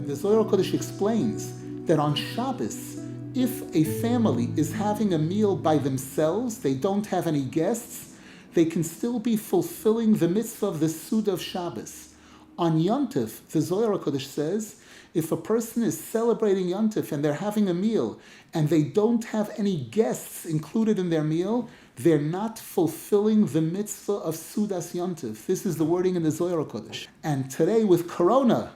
the Zohar Kodesh explains that on Shabbos, if a family is having a meal by themselves, they don't have any guests, they can still be fulfilling the mitzvah of the Suda of Shabbos. On Yontif, the Zohar Kodesh says, if a person is celebrating Yontif and they're having a meal and they don't have any guests included in their meal, they're not fulfilling the mitzvah of Sudas Yontif. This is the wording in the Zohar Kodesh. And today, with Corona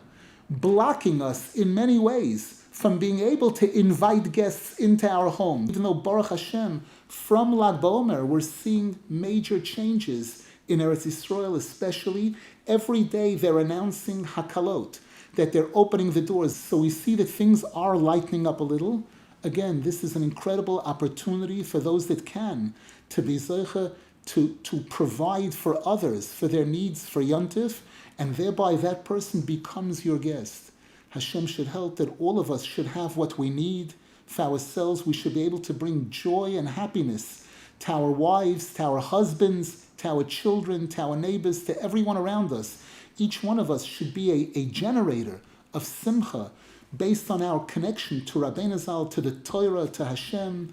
blocking us in many ways from being able to invite guests into our home, even though Baruch Hashem, from Lag BaOmer, we're seeing major changes in Eretz Yisrael, especially. Every day they're announcing hakalot, that they're opening the doors. So we see that things are lightening up a little. Again, this is an incredible opportunity for those that can to be zeicha, to provide for others, for their needs, for Yontif, and thereby that person becomes your guest. Hashem should help that all of us should have what we need for ourselves. We should be able to bring joy and happiness to our wives, to our husbands, to our children, to our neighbors, to everyone around us. Each one of us should be a generator of simcha based on our connection to Rabbeinu Zal, to the Torah, to Hashem,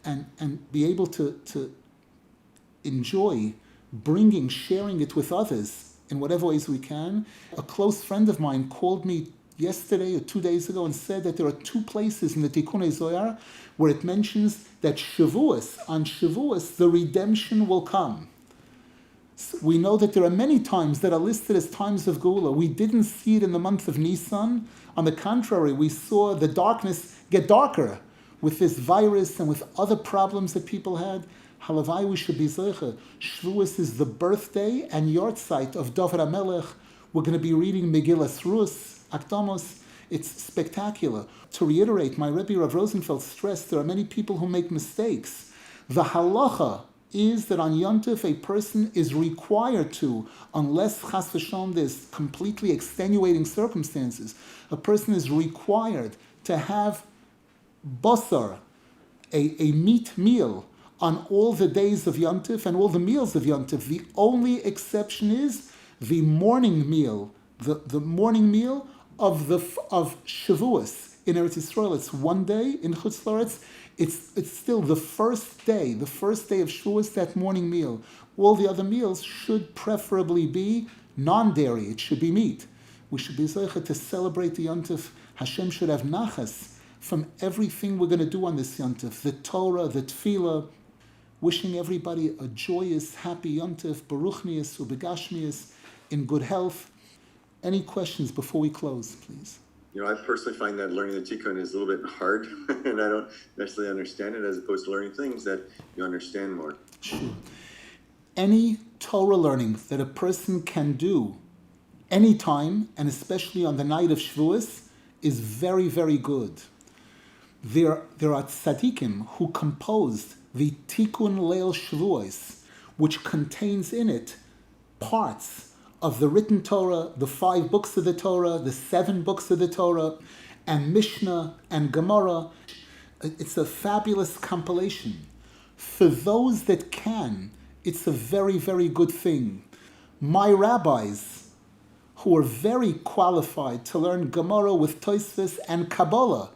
and be able to enjoy sharing it with others in whatever ways we can. A close friend of mine called me yesterday or 2 days ago and said that there are 2 places in the Tikkunei Zohar where it mentions that on Shavuos, the redemption will come. We know that there are many times that are listed as times of Geula. We didn't see it in the month of Nisan. On the contrary, we saw the darkness get darker with this virus and with other problems that people had. Halavai, we should be zeicha. Shavuos is the birthday and yortzeit of David HaMelech. We're going to be reading Megillas Rus, Akdamos. It's spectacular. To reiterate, my Rabbi Rav Rosenfeld stressed there are many people who make mistakes. The halacha is that on Yontif a person is required to, unless chas v'shalom there's completely extenuating circumstances, a person is required to have basar, a meat meal, on all the days of Yontif and all the meals of Yontif. The only exception is the morning meal, the morning meal of Shavuos in Eretz Yisrael. It's one day in Chutz La'aretz. It's still the first day of Shavuos, that morning meal. All the other meals should preferably be non-dairy. It should be meat. We should be zeicha to celebrate the Yontif. Hashem should have nachas from everything we're going to do on this Yontif. The Torah, the Tefillah. Wishing everybody a joyous, happy Yontif, Baruchnius, Ubegashmius, in good health. Any questions before we close, please? I personally find that learning the Tikkun is a little bit hard, and I don't necessarily understand it, as opposed to learning things that you understand more. Sure. Any Torah learning that a person can do anytime, and especially on the night of Shavuos, is very, very good. There are tzaddikim who composed the Tikkun Leil Shavuos, which contains in it parts of the written Torah, the 5 books of the Torah, the 7 books of the Torah, and Mishnah and Gemara. It's a fabulous compilation. For those that can, it's a very, very good thing. My rabbis, who are very qualified to learn Gemara with Tosfos and Kabbalah,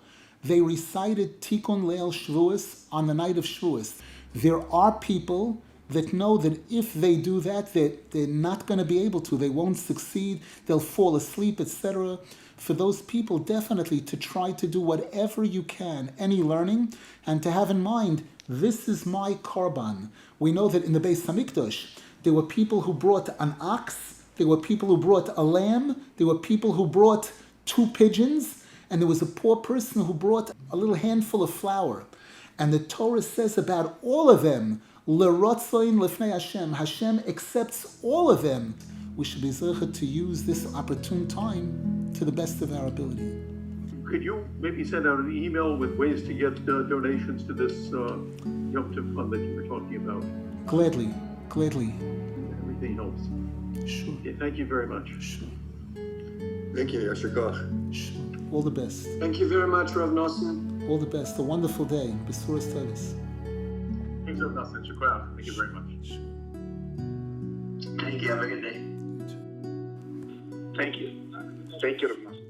they recited Tikkun Leil Shavuos on the night of Shavuos. There are people that know that if they do that, they're not going to be able to. They won't succeed. They'll fall asleep, etc. For those people, definitely to try to do whatever you can, any learning, and to have in mind, this is my korban. We know that in the Beis Hamikdash, there were people who brought an ox, there were people who brought a lamb, there were people who brought 2 pigeons, and there was a poor person who brought a little handful of flour. And the Torah says about all of them, L'rotzoin lefnei Hashem, Hashem accepts all of them. We should be zeicha to use this opportune time to the best of our ability. Could you maybe send out an email with ways to get donations to this Yom Tov fund that you were talking about? Gladly. Everything helps. Sure. Okay, thank you very much. Sure. Thank you, Yasher Koch. Sure. All the best. Thank you very much, Rav Nasan. All the best. A wonderful day. Besuras Tavis. Thanks, Rav Nasan. Shukran. Thank you very much. Thank you. Have a good day. Thank you. Thank you, Rav Nasan.